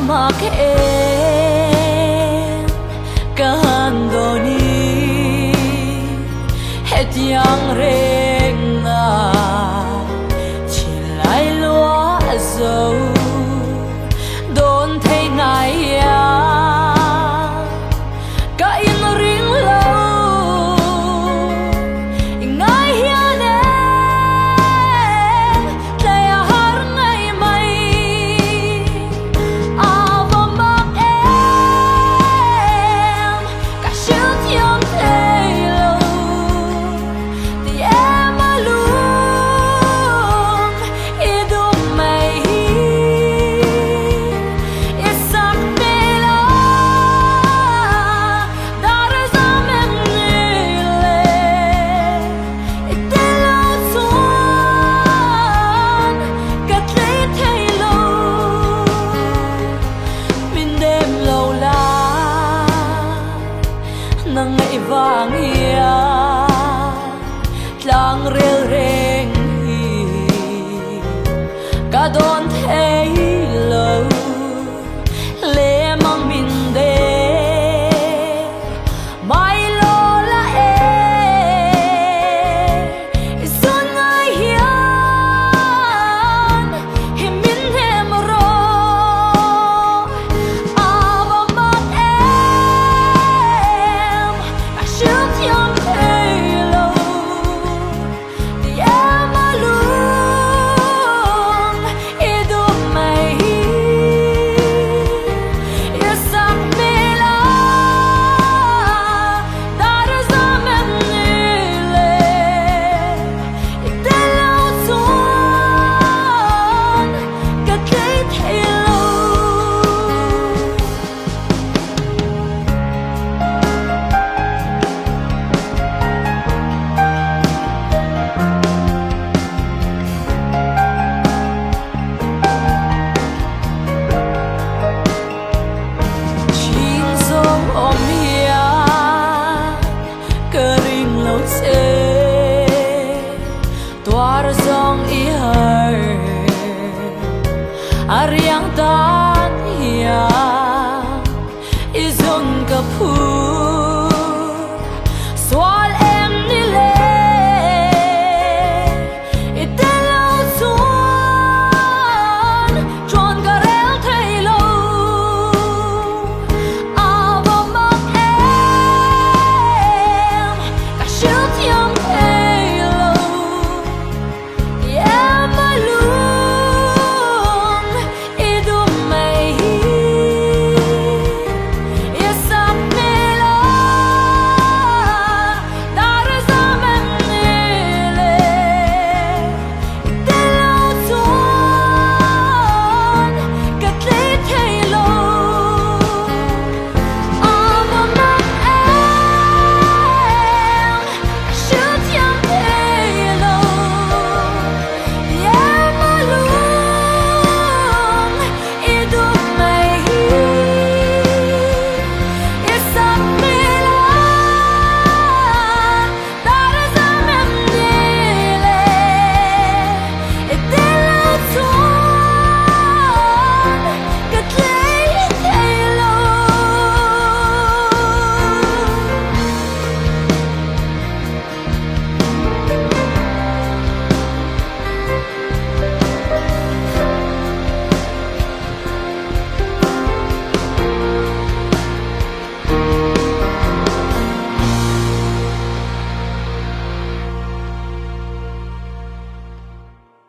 mak em kandoni het yang reng na chilai lúa dầu đốn thấy ngài ya cả yên riêng lâu ngài hiền em tay har ngày mây ava mak em cả siêu thiên thế lâu thì em luôn idum mây isak nila dar zam em nile itelo tuan kat lay thay lâu min đêm lâu la nang ngày vàng ia lang rel reng hi cả đón thấy